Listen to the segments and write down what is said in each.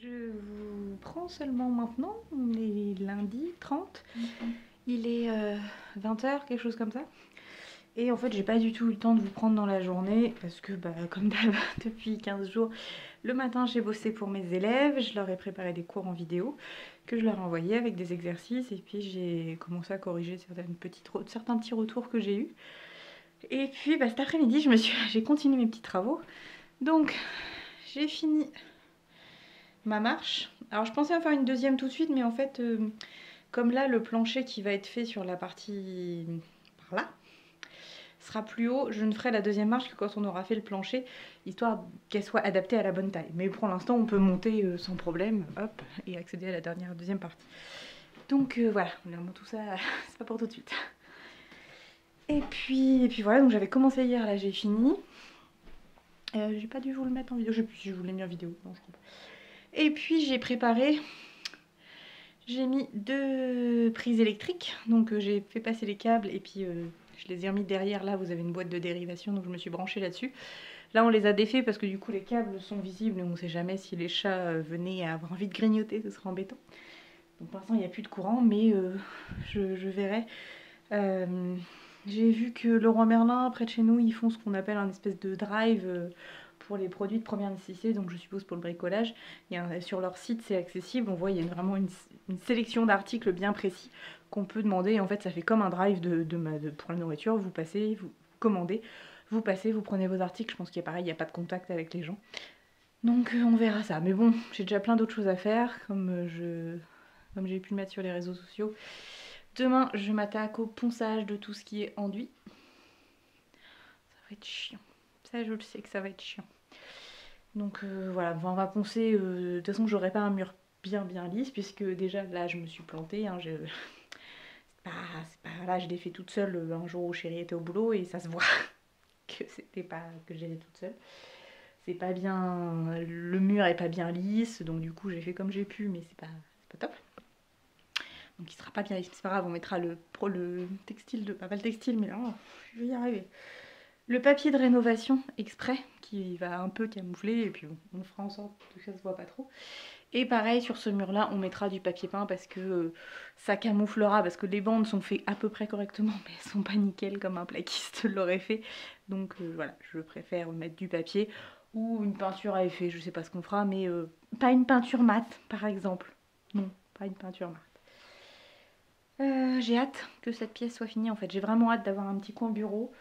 Je vous prends seulement maintenant, on est lundi 30, il est 20 h, quelque chose comme ça. Et en fait j'ai pas du tout eu le temps de vous prendre dans la journée parce que comme d'hab depuis 15 jours, le matin j'ai bossé pour mes élèves, je leur ai préparé des cours en vidéo que je leur ai envoyés avec des exercices et puis j'ai commencé à corriger certains petits retours que j'ai eus. Et puis cet après-midi j'ai continué mes petits travaux, donc j'ai fini ma marche. Alors je pensais en faire une deuxième tout de suite, mais en fait, comme là le plancher qui va être fait sur la partie par là sera plus haut, je ne ferai la deuxième marche que quand on aura fait le plancher, histoire qu'elle soit adaptée à la bonne taille. Mais pour l'instant, on peut monter sans problème, hop, et accéder à la deuxième partie. Donc voilà, tout ça, c'est pas pour tout de suite. Et puis voilà, donc j'avais commencé hier, là j'ai fini. J'ai pas dû vous le mettre en vidéo, je sais plus si je vous l'ai mis en vidéo, non je crois pas. Et puis j'ai préparé, j'ai mis 2 prises électriques, donc j'ai fait passer les câbles et puis je les ai remis derrière. Là vous avez une boîte de dérivation, donc je me suis branchée là-dessus. Là on les a défaits parce que du coup les câbles sont visibles et on ne sait jamais si les chats venaient à avoir envie de grignoter, ce serait embêtant. Donc pour l'instant il n'y a plus de courant, mais je verrai. J'ai vu que Leroy Merlin, près de chez nous, ils font ce qu'on appelle un espèce de drive pour les produits de première nécessité, donc je suppose pour le bricolage. Sur leur site c'est accessible, on voit il y a vraiment une sélection d'articles bien précis qu'on peut demander. Et en fait ça fait comme un drive pour la nourriture, vous passez, vous commandez, vous passez, vous prenez vos articles. Je pense qu'il y a pareil, il n'y a pas de contact avec les gens. Donc on verra ça. Mais bon, j'ai déjà plein d'autres choses à faire, comme j'ai pu le mettre sur les réseaux sociaux. Demain, je m'attaque au ponçage de tout ce qui est enduit. Ça va être chiant. Ça, je le sais que ça va être chiant. Donc voilà, on va poncer. De toute façon, j'aurai pas un mur bien lisse, puisque déjà là, je me suis plantée. Hein, là, je l'ai fait toute seule un jour où chérie était au boulot et ça se voit que j'étais toute seule. C'est pas bien. Le mur est pas bien lisse, donc du coup, j'ai fait comme j'ai pu, mais c'est pas top. Donc il sera pas bien, c'est pas grave, on mettra le textile pas le textile, mais je vais y arriver. Le papier de rénovation exprès qui va un peu camoufler et puis on fera en sorte que ça se voit pas trop. Et pareil sur ce mur là, on mettra du papier peint parce que ça camouflera, parce que les bandes sont faites à peu près correctement, mais elles sont pas nickel comme un plaquiste l'aurait fait. Donc voilà, je préfère mettre du papier ou une peinture à effet, je sais pas ce qu'on fera, mais pas une peinture mate par exemple. Non, pas une peinture mate. J'ai hâte que cette pièce soit finie en fait, j'ai vraiment hâte d'avoir un petit coin bureau.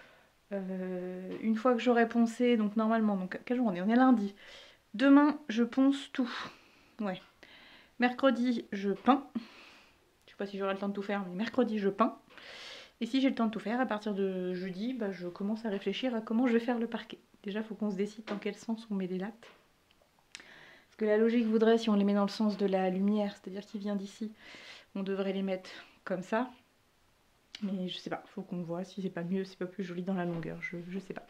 Une fois que j'aurai poncé, donc normalement, donc quelle journée? On est lundi. Demain, je ponce tout. Ouais. Mercredi, je peins. Je sais pas si j'aurai le temps de tout faire, mais mercredi, je peins. Et si j'ai le temps de tout faire, à partir de jeudi, je commence à réfléchir à comment je vais faire le parquet. Déjà, il faut qu'on se décide dans quel sens on met les lattes. Parce que la logique voudrait, si on les met dans le sens de la lumière, c'est-à-dire qu'il vient d'ici, on devrait les mettre comme ça. Mais je sais pas, faut qu'on voit si c'est pas mieux, c'est pas plus joli dans la longueur, je sais pas.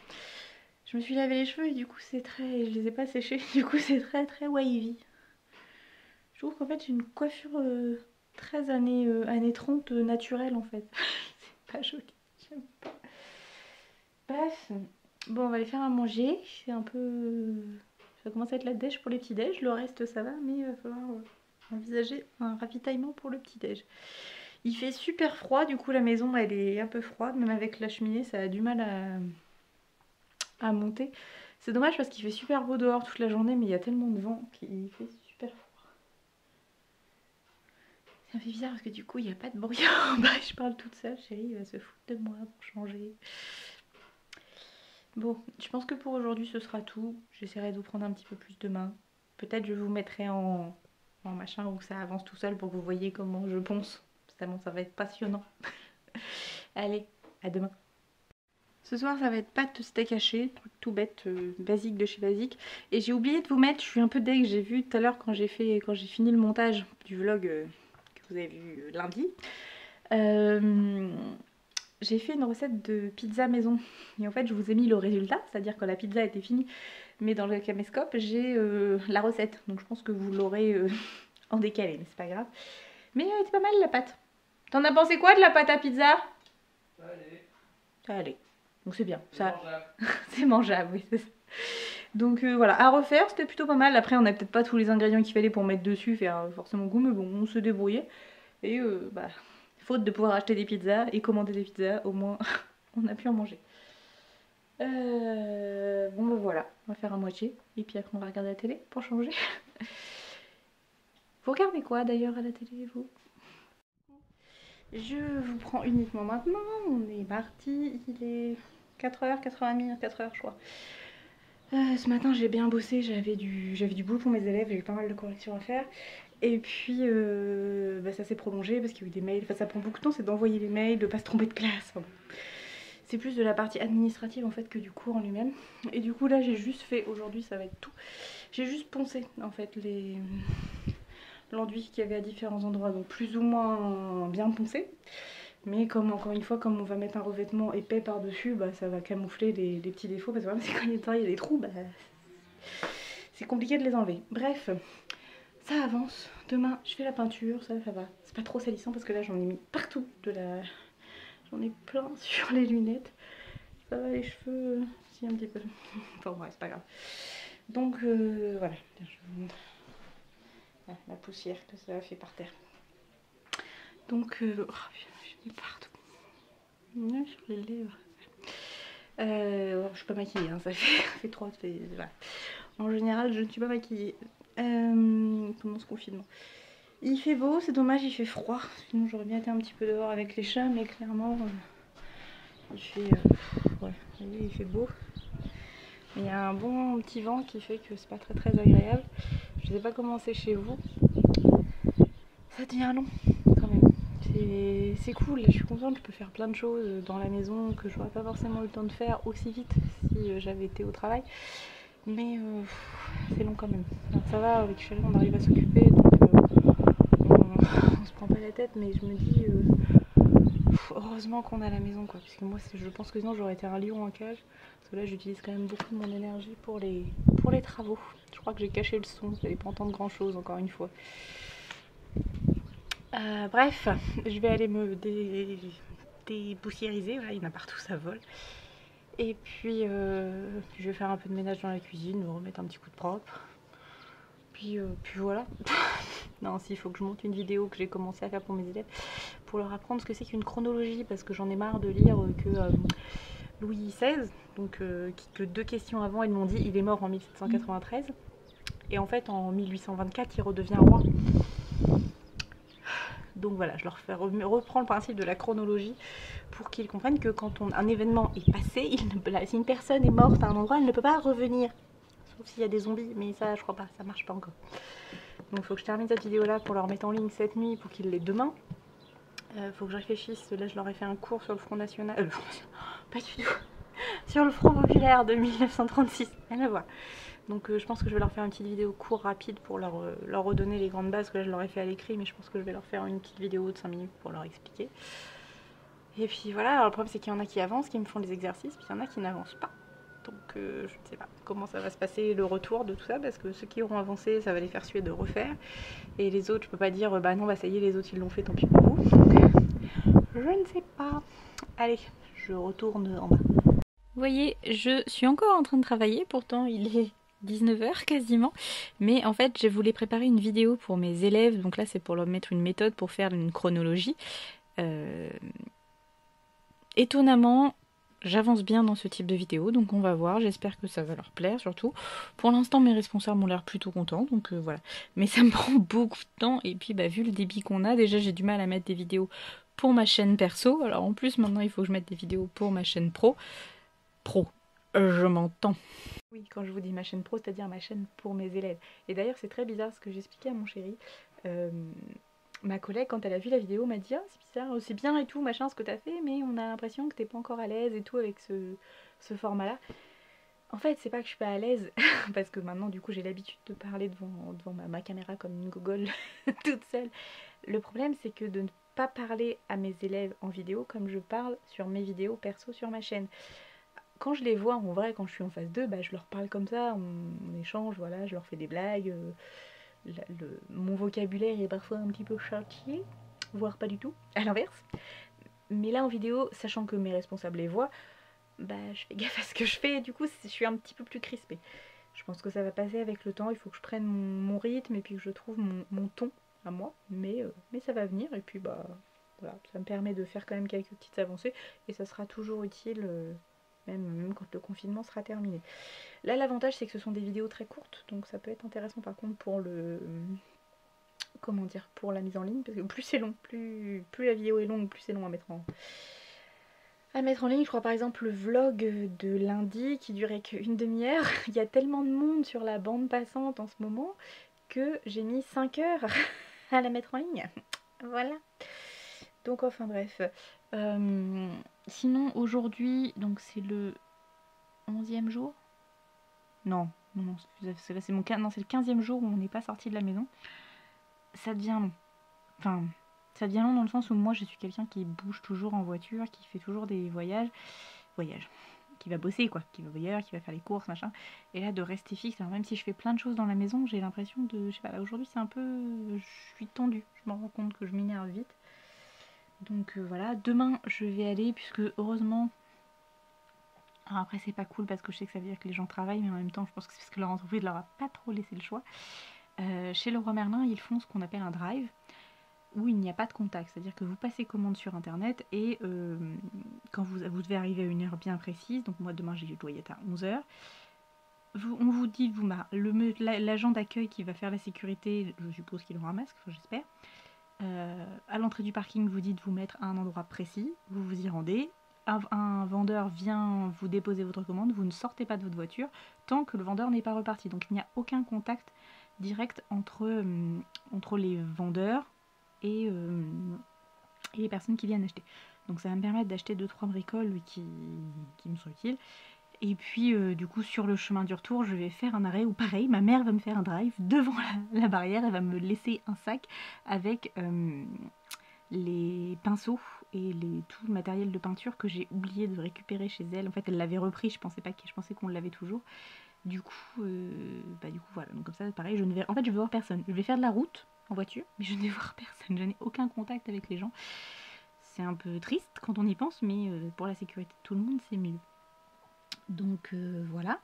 Je me suis lavé les cheveux et du coup c'est très... Je les ai pas séchés, du coup c'est très wavy. Je trouve qu'en fait j'ai une coiffure très années 30 naturelle en fait. C'est pas joli, j'aime pas. Bref, bon on va aller faire à manger, c'est un peu... Ça commence à être la dèche pour les petits déj, le reste ça va, mais il va falloir envisager un ravitaillement pour le petit déj. Il fait super froid, du coup la maison elle est un peu froide, même avec la cheminée ça a du mal à monter. C'est dommage parce qu'il fait super beau dehors toute la journée, mais il y a tellement de vent qu'il fait super froid. C'est un peu bizarre parce que du coup il n'y a pas de bruit en bas, je parle toute seule, chérie va se foutre de moi pour changer. Bon, je pense que pour aujourd'hui ce sera tout. J'essaierai de vous prendre un petit peu plus demain. Peut-être je vous mettrai en machin où ça avance tout seul pour que vous voyez comment je ponce. Ça va être passionnant. Allez, à demain. Ce soir ça va être pâte steak haché, truc tout bête, basique de chez Basique. Et j'ai oublié de vous mettre, je suis un peu deg, j'ai vu tout à l'heure quand j'ai fini le montage du vlog que vous avez vu lundi. J'ai fait une recette de pizza maison. Et en fait je vous ai mis le résultat, c'est-à-dire quand la pizza était finie. Mais dans le caméscope j'ai la recette. Donc je pense que vous l'aurez en décalé, mais c'est pas grave. Mais elle était pas mal la pâte. T'en as pensé quoi de la pâte à pizza? Ça allait. Ça allait. Donc c'est bien. C'est mangeable. C'est mangeable, oui, c'est ça. Donc voilà, à refaire, c'était plutôt pas mal. Après, on n'a peut-être pas tous les ingrédients qu'il fallait pour mettre dessus, faire forcément goût, mais bon, on se débrouillait. Et bah, faute de pouvoir acheter des pizzas et commander des pizzas, au moins on a pu en manger. Bon bah voilà, on va faire à moitié. Et puis après on va regarder la télé pour changer. Vous regardez quoi d'ailleurs à la télé, vous? Je vous prends uniquement maintenant, on est mardi, il est 4h, 4h30, 4h je crois. Ce matin j'ai bien bossé, j'avais du boulot pour mes élèves, j'ai eu pas mal de corrections à faire. Et puis bah, ça s'est prolongé parce qu'il y a eu des mails, enfin ça prend beaucoup de temps, c'est d'envoyer les mails, de pas se tromper de classe. Enfin, c'est plus de la partie administrative en fait que du cours en lui-même. Et du coup là j'ai juste fait, aujourd'hui ça va être tout, j'ai juste poncé en fait l'enduit qu'il y avait à différents endroits, donc plus ou moins bien poncé. Mais comme encore une fois, comme on va mettre un revêtement épais par-dessus, bah, ça va camoufler les petits défauts. Parce que même si quand il y a des trous, bah, c'est compliqué de les enlever. Bref, ça avance. Demain, je fais la peinture, ça va. C'est pas trop salissant parce que là, j'en ai mis partout J'en ai plein sur les lunettes. Ça va, les cheveux, si un petit peu. Enfin bref, c'est pas grave. Donc voilà, je vous montre la poussière que ça a fait par terre. Donc, oh, je mets partout. Sur les lèvres. Je suis pas maquillée, hein, ça fait trop. Voilà. En général, je ne suis pas maquillée pendant ce confinement. Il fait beau, c'est dommage, il fait froid. Sinon, j'aurais bien été un petit peu dehors avec les chats, mais clairement, il fait, ouais, il fait beau. Il y a un bon petit vent qui fait que c'est pas très agréable. Je sais pas comment c'est chez vous. Ça devient long quand même. C'est cool, je suis contente, je peux faire plein de choses dans la maison que j'aurais pas forcément eu le temps de faire aussi vite si j'avais été au travail. Mais c'est long quand même. Alors, ça va, avec Chérie on arrive à s'occuper, donc on se prend pas la tête, mais je me dis heureusement qu'on a la maison quoi, puisque moi je pense que sinon j'aurais été un lion en cage. Parce que là j'utilise quand même beaucoup de mon énergie pour les travaux. Je crois que j'ai caché le son, vous n'allez pas entendre grand chose encore une fois. Bref, je vais aller me dépoussiériser, voilà, il y en a partout, ça vole. Et puis je vais faire un peu de ménage dans la cuisine, me remettre un petit coup de propre. Puis voilà. Non, s'il faut que je monte une vidéo que j'ai commencé à faire pour mes élèves, pour leur apprendre ce que c'est qu'une chronologie, parce que j'en ai marre de lire que Louis XVI, donc que 2 questions avant, ils m'ont dit il est mort en 1793, et en fait en 1824 il redevient roi. Donc voilà, je leur fais reprendre le principe de la chronologie pour qu'ils comprennent que quand un événement est passé, si une personne est morte à un endroit, elle ne peut pas revenir. Sauf s'il y a des zombies, mais ça je crois pas, ça marche pas encore. Donc il faut que je termine cette vidéo là pour leur mettre en ligne cette nuit pour qu'ils l'aient demain. Faut que je réfléchisse, là je leur ai fait un cours sur le Front National, pas du tout, sur le Front Populaire de 1936, rien à voir. Donc je pense que je vais leur faire une petite vidéo court rapide pour leur redonner les grandes bases, que là je leur ai fait à l'écrit, mais je pense que je vais leur faire une petite vidéo de 5 minutes pour leur expliquer. Et puis voilà, alors le problème c'est qu'il y en a qui avancent, qui me font des exercices, puis il y en a qui n'avancent pas. Donc je ne sais pas comment ça va se passer le retour de tout ça, parce que ceux qui auront avancé, ça va les faire suer de refaire. Et les autres, je peux pas dire, bah non, bah ça y est, les autres ils l'ont fait, tant pis pour vous. Donc je ne sais pas. Allez, je retourne en bas. Vous voyez, je suis encore en train de travailler, pourtant il est 19h quasiment, mais en fait je voulais préparer une vidéo pour mes élèves, donc là c'est pour leur mettre une méthode pour faire une chronologie. Étonnamment, j'avance bien dans ce type de vidéo, donc on va voir, j'espère que ça va leur plaire surtout. Pour l'instant mes responsables ont l'air plutôt contents, donc voilà. Mais ça me prend beaucoup de temps, et puis bah, vu le débit qu'on a, déjà j'ai du mal à mettre des vidéos pour ma chaîne perso, alors en plus maintenant il faut que je mette des vidéos pour ma chaîne pro. Je m'entends. Oui, quand je vous dis ma chaîne pro, c'est-à-dire ma chaîne pour mes élèves. Et d'ailleurs c'est très bizarre ce que j'expliquais à mon chéri. Ma collègue, quand elle a vu la vidéo, m'a dit « Ah, c'est bizarre, c'est bien et tout, machin, ce que t'as fait, mais on a l'impression que t'es pas encore à l'aise et tout avec ce format-là. » En fait, c'est pas que je suis pas à l'aise, parce que maintenant, du coup, j'ai l'habitude de parler devant ma caméra comme une gogole toute seule. Le problème, c'est que de ne pas parler à mes élèves en vidéo comme je parle sur mes vidéos perso sur ma chaîne. Quand je les vois en vrai, quand je suis en face d'eux, bah, je leur parle comme ça, on échange, voilà, je leur fais des blagues. Mon vocabulaire est parfois un petit peu châtié, voire pas du tout, à l'inverse. Mais là en vidéo, sachant que mes responsables les voient, bah je fais gaffe à ce que je fais et du coup je suis un petit peu plus crispée. Je pense que ça va passer avec le temps, il faut que je prenne mon rythme et puis que je trouve mon ton à moi, mais ça va venir et puis bah voilà, ça me permet de faire quand même quelques petites avancées et ça sera toujours utile même quand le confinement sera terminé. Là l'avantage c'est que ce sont des vidéos très courtes, donc ça peut être intéressant par contre pour le comment dire, pour la mise en ligne, parce que plus c'est long, plus la vidéo est longue, plus c'est long à mettre en ligne. Je crois par exemple le vlog de lundi qui durait qu'une demi-heure. Il y a tellement de monde sur la bande passante en ce moment que j'ai mis 5 heures à la mettre en ligne. Voilà. Donc enfin bref. Sinon aujourd'hui, donc c'est le 11e jour. Non, là c'est le 15e jour où on n'est pas sorti de la maison. Ça devient long. Enfin, ça devient long dans le sens où moi je suis quelqu'un qui bouge toujours en voiture, qui fait toujours des voyages, qui va bosser quoi, qui va ailleurs, qui va faire les courses, machin. Et là de rester fixe, alors même si je fais plein de choses dans la maison, j'ai l'impression de, je sais pas, aujourd'hui c'est un peu, je suis tendue, je me rends compte que je m'énerve vite. Donc voilà, demain je vais aller, puisque heureusement, alors après c'est pas cool parce que je sais que ça veut dire que les gens travaillent, mais en même temps je pense que c'est parce que leur entreprise leur a pas trop laissé le choix. Chez Leroy Merlin, ils font ce qu'on appelle un drive, où il n'y a pas de contact, c'est-à-dire que vous passez commande sur internet et quand vous devez arriver à une heure bien précise, donc moi demain je dois y être à 11h, on vous dit, l'agent d'accueil qui va faire la sécurité, je suppose qu'il aura un masque, enfin, j'espère, à l'entrée du parking vous dit de vous mettre à un endroit précis, vous vous y rendez, un vendeur vient vous déposer votre commande, vous ne sortez pas de votre voiture tant que le vendeur n'est pas reparti, donc il n'y a aucun contact direct entre les vendeurs et les personnes qui viennent acheter. Donc ça va me permettre d'acheter 2-3 bricoles qui me sont utiles. Et puis du coup sur le chemin du retour je vais faire un arrêt où pareil ma mère va me faire un drive devant la barrière, elle va me laisser un sac avec les pinceaux et tout le matériel de peinture que j'ai oublié de récupérer chez elle. En fait elle l'avait repris, je pensais qu'on l'avait toujours. Du coup voilà, donc comme ça pareil, en fait je vais voir personne. Je vais faire de la route en voiture, mais je ne vais voir personne, je n'ai aucun contact avec les gens. C'est un peu triste quand on y pense, mais pour la sécurité de tout le monde c'est mieux. Donc voilà.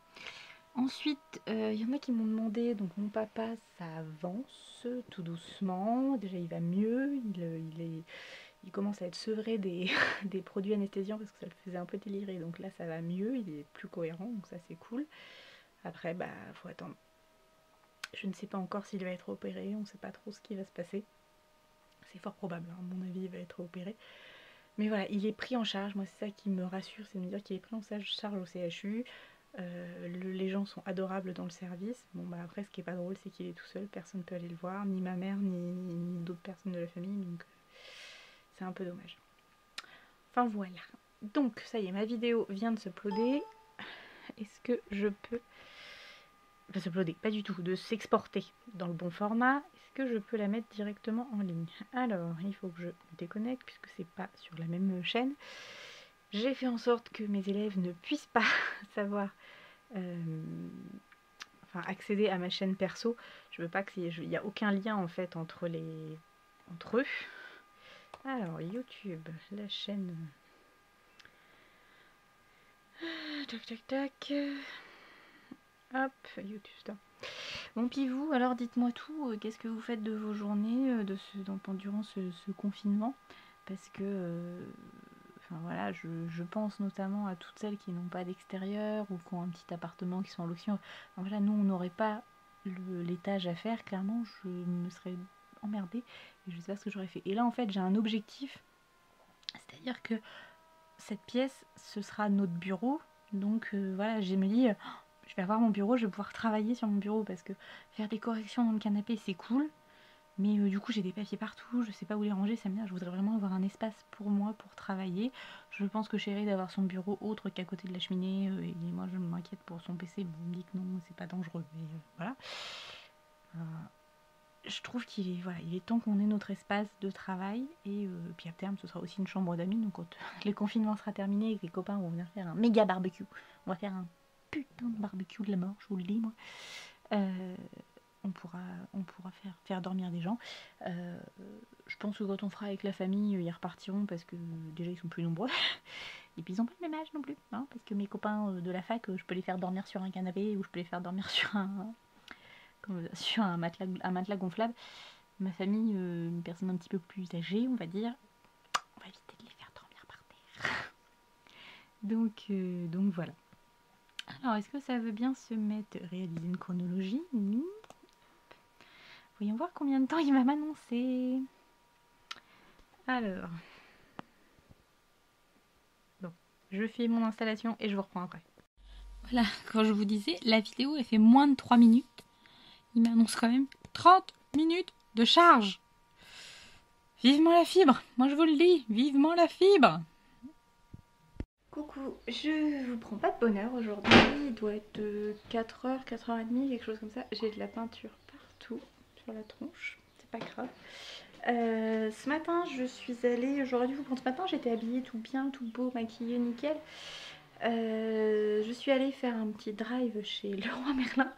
Ensuite, il y en a qui m'ont demandé, donc mon papa ça avance tout doucement, déjà il va mieux, il commence à être sevré des, des produits anesthésiants parce que ça le faisait un peu délirer, donc là ça va mieux, il est plus cohérent, donc ça c'est cool. Après bah faut attendre. Je ne sais pas encore s'il va être opéré, on ne sait pas trop ce qui va se passer. C'est fort probable, hein, à mon avis il va être opéré. Mais voilà, il est pris en charge, moi c'est ça qui me rassure, c'est de me dire qu'il est pris en charge au CHU. Les gens sont adorables dans le service. Bon bah après ce qui est pas drôle c'est qu'il est tout seul, personne ne peut aller le voir, ni ma mère ni d'autres personnes de la famille, donc c'est un peu dommage. Enfin voilà. Donc ça y est, ma vidéo vient de s'uploader. Est-ce que je peux... Pas s'uploader, pas du tout, de s'exporter dans le bon format. Est-ce que je peux la mettre directement en ligne? Alors, il faut que je me déconnecte puisque c'est pas sur la même chaîne. J'ai fait en sorte que mes élèves ne puissent pas savoir... accéder à ma chaîne perso. Je veux pas qu'il y a aucun lien en fait entre eux. Alors YouTube, la chaîne. Tac tac tac. Hop, YouTube Store. Bon puis vous, alors dites-moi tout. Qu'est-ce que vous faites de vos journées durant ce confinement? Parce que enfin voilà, je pense notamment à toutes celles qui n'ont pas d'extérieur ou qui ont un petit appartement, qui sont en location. Donc voilà, nous on n'aurait pas l'étage à faire, clairement je me serais emmerdée et je sais pas ce que j'aurais fait. Et là en fait j'ai un objectif, c'est-à-dire que cette pièce ce sera notre bureau, donc voilà, j'ai me dit je vais avoir mon bureau, je vais pouvoir travailler sur mon bureau parce que faire des corrections dans le canapé c'est cool, mais du coup j'ai des papiers partout, je sais pas où les ranger, ça me dit, je voudrais vraiment avoir un espace pour moi pour travailler. Je pense que Chérie d'avoir son bureau autre qu'à côté de la cheminée, et moi je m'inquiète pour son PC, bon, on me dit que non, c'est pas dangereux, mais voilà. Je trouve il est temps qu'on ait notre espace de travail, et puis à terme ce sera aussi une chambre d'amis, donc quand le confinement sera terminé et que les copains vont venir faire un méga barbecue, on va faire un putain de barbecue de la mort, je vous le dis moi. On pourra faire dormir des gens. Je pense que quand on fera avec la famille, ils repartiront parce que déjà ils sont plus nombreux. Et puis ils ont pas le même âge non plus, hein, parce que mes copains de la fac, je peux les faire dormir sur un canapé ou je peux les faire dormir sur un matelas gonflable. Ma famille, une personne un petit peu plus âgée, on va dire, on va éviter de les faire dormir par terre. Donc voilà. Alors, est-ce que ça veut bien se mettre réaliser une chronologie? Oui. Voyons voir combien de temps il va m'annoncer. Alors. Bon, je fais mon installation et je vous reprends après. Voilà, quand je vous disais, la vidéo elle fait moins de 3 minutes. Il m'annonce quand même 30 minutes de charge. Vivement la fibre, moi je vous le dis, vivement la fibre. Coucou, je vous prends pas de bonne heure aujourd'hui, il doit être 4h, 4h30, quelque chose comme ça. J'ai de la peinture partout sur la tronche, c'est pas grave. Ce matin, j'aurais dû vous prendre ce matin, j'étais habillée tout bien, tout beau, maquillée, nickel. Je suis allée faire un petit drive chez Leroy Merlin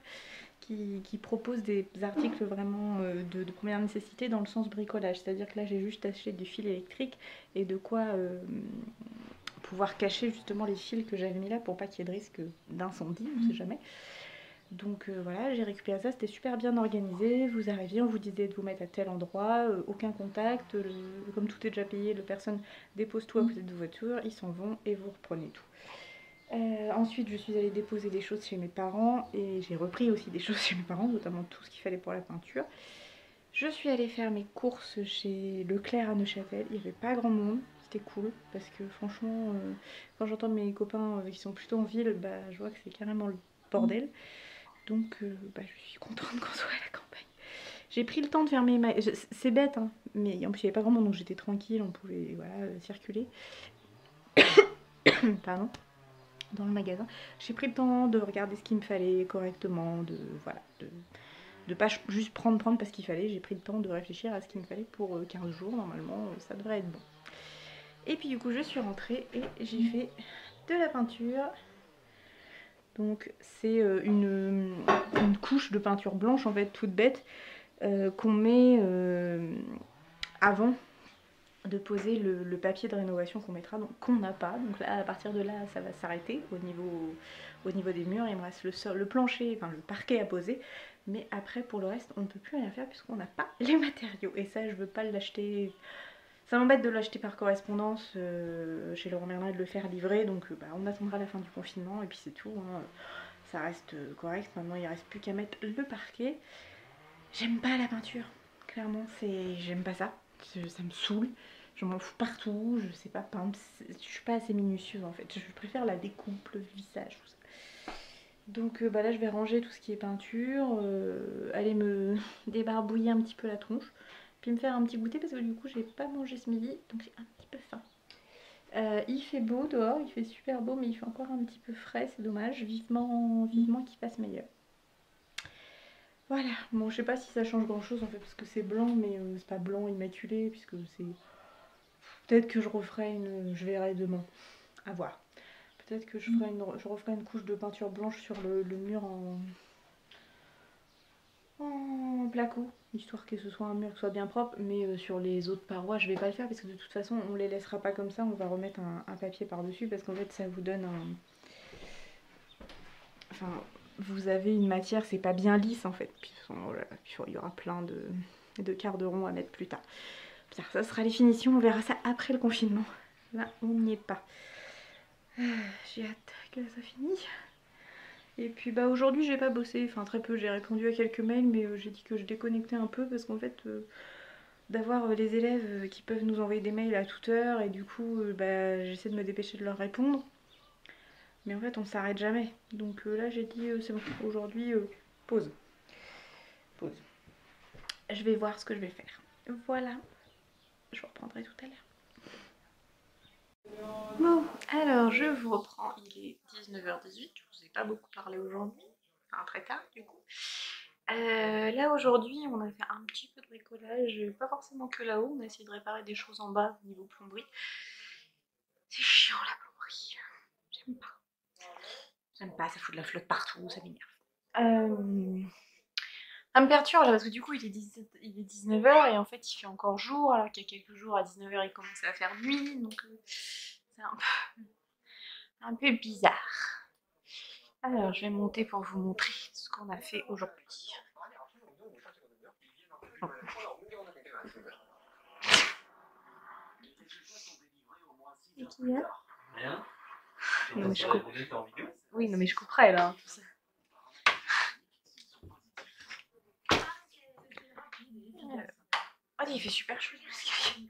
qui propose des articles vraiment de première nécessité dans le sens bricolage. C'est-à-dire que là, j'ai juste acheté du fil électrique et de quoi pouvoir cacher justement les fils que j'avais mis là pour pas qu'il y ait de risque d'incendie, on sait jamais. Donc voilà, j'ai récupéré ça, c'était super bien organisé. Vous arriviez, on vous disait de vous mettre à tel endroit, aucun contact, comme tout est déjà payé, le personne dépose tout à côté de votre voiture, ils s'en vont et vous reprenez tout. Ensuite, je suis allée déposer des choses chez mes parents et j'ai repris aussi des choses chez mes parents, notamment tout ce qu'il fallait pour la peinture. Je suis allée faire mes courses chez Leclerc à Neuchâtel, il n'y avait pas grand monde, c'était cool parce que franchement, quand j'entends mes copains qui sont plutôt en ville, bah, je vois que c'est carrément le bordel. Donc bah, je suis contente qu'on soit à la campagne. J'ai pris le temps de faire mes mailles, c'est bête hein, mais en plus il n'y avait pas grand monde donc j'étais tranquille, on pouvait voilà, circuler. Pardon. Dans le magasin. J'ai pris le temps de regarder ce qu'il me fallait correctement, de voilà, de pas juste prendre parce qu'il fallait. J'ai pris le temps de réfléchir à ce qu'il me fallait pour 15 jours. Normalement, ça devrait être bon. Et puis du coup, je suis rentrée et j'ai fait de la peinture. Donc c'est une couche de peinture blanche en fait, toute bête, qu'on met avant de poser le papier de rénovation qu'on mettra, donc qu'on n'a pas. Donc là, à partir de là, ça va s'arrêter au niveau des murs. Il me reste le plancher, enfin le parquet à poser. Mais après, pour le reste, on ne peut plus rien faire puisqu'on n'a pas les matériaux. Et ça, je veux pas l'acheter. Ça m'embête de l'acheter par correspondance chez Leroy Merlin et de le faire livrer. Donc bah, on attendra la fin du confinement et puis c'est tout. Hein. Ça reste correct. Maintenant, il ne reste plus qu'à mettre le parquet. J'aime pas la peinture. Clairement, j'aime pas ça. Ça me saoule. Je m'en fous partout. Je sais pas peindre. Je suis pas assez minutieuse en fait. Je préfère la découpe, le visage, tout ça. Donc bah là, je vais ranger tout ce qui est peinture. Aller me débarbouiller un petit peu la tronche. Puis me faire un petit goûter parce que du coup, j'ai pas mangé ce midi. Donc j'ai un petit peu faim. Il fait beau dehors. Il fait super beau. Mais il fait encore un petit peu frais. C'est dommage. Vivement qu'il fasse meilleur. Voilà, bon je sais pas si ça change grand chose en fait parce que c'est blanc mais c'est pas blanc immaculé puisque c'est... Peut-être que je referai je verrai demain, à voir. Peut-être que je referai une couche de peinture blanche sur le mur en placo, histoire que ce soit un mur qui soit bien propre, mais sur les autres parois je vais pas le faire parce que de toute façon on les laissera pas comme ça, on va remettre un papier par dessus parce qu'en fait ça vous donne un... Enfin, vous avez une matière, c'est pas bien lisse en fait, puis voilà, il y aura plein de quarts de rond à mettre plus tard. Ça sera les finitions, on verra ça après le confinement. Là, on n'y est pas. J'ai hâte que ça finisse. Et puis bah aujourd'hui j'ai pas bossé, enfin très peu, j'ai répondu à quelques mails mais j'ai dit que je déconnectais un peu parce qu'en fait d'avoir les élèves qui peuvent nous envoyer des mails à toute heure et du coup bah, j'essaie de me dépêcher de leur répondre. Mais en fait on s'arrête jamais. Donc là j'ai dit c'est bon, aujourd'hui pause. Pause. Je vais voir ce que je vais faire. Voilà, je vous reprendrai tout à l'heure. Bon, alors je vous reprends, il est 19h18, je vous ai pas beaucoup parlé aujourd'hui, enfin très tard du coup. Là aujourd'hui on a fait un petit peu de bricolage, pas forcément que là-haut, on a essayé de réparer des choses en bas au niveau plomberie. C'est chiant la plomberie, j'aime pas. J'aime pas, ça fout de la flotte partout, ça m'énerve. Ça me perturbe là parce que du coup il est 19h et en fait il fait encore jour alors qu'il y a quelques jours à 19h il commençait à faire nuit donc c'est un peu... un peu bizarre. Alors, je vais monter pour vous montrer ce qu'on a fait aujourd'hui. Oh. Et qui est là ? Non, mais je coupe. Oui, non mais je couperai là. Oh, il fait super chaud dans l'escalier.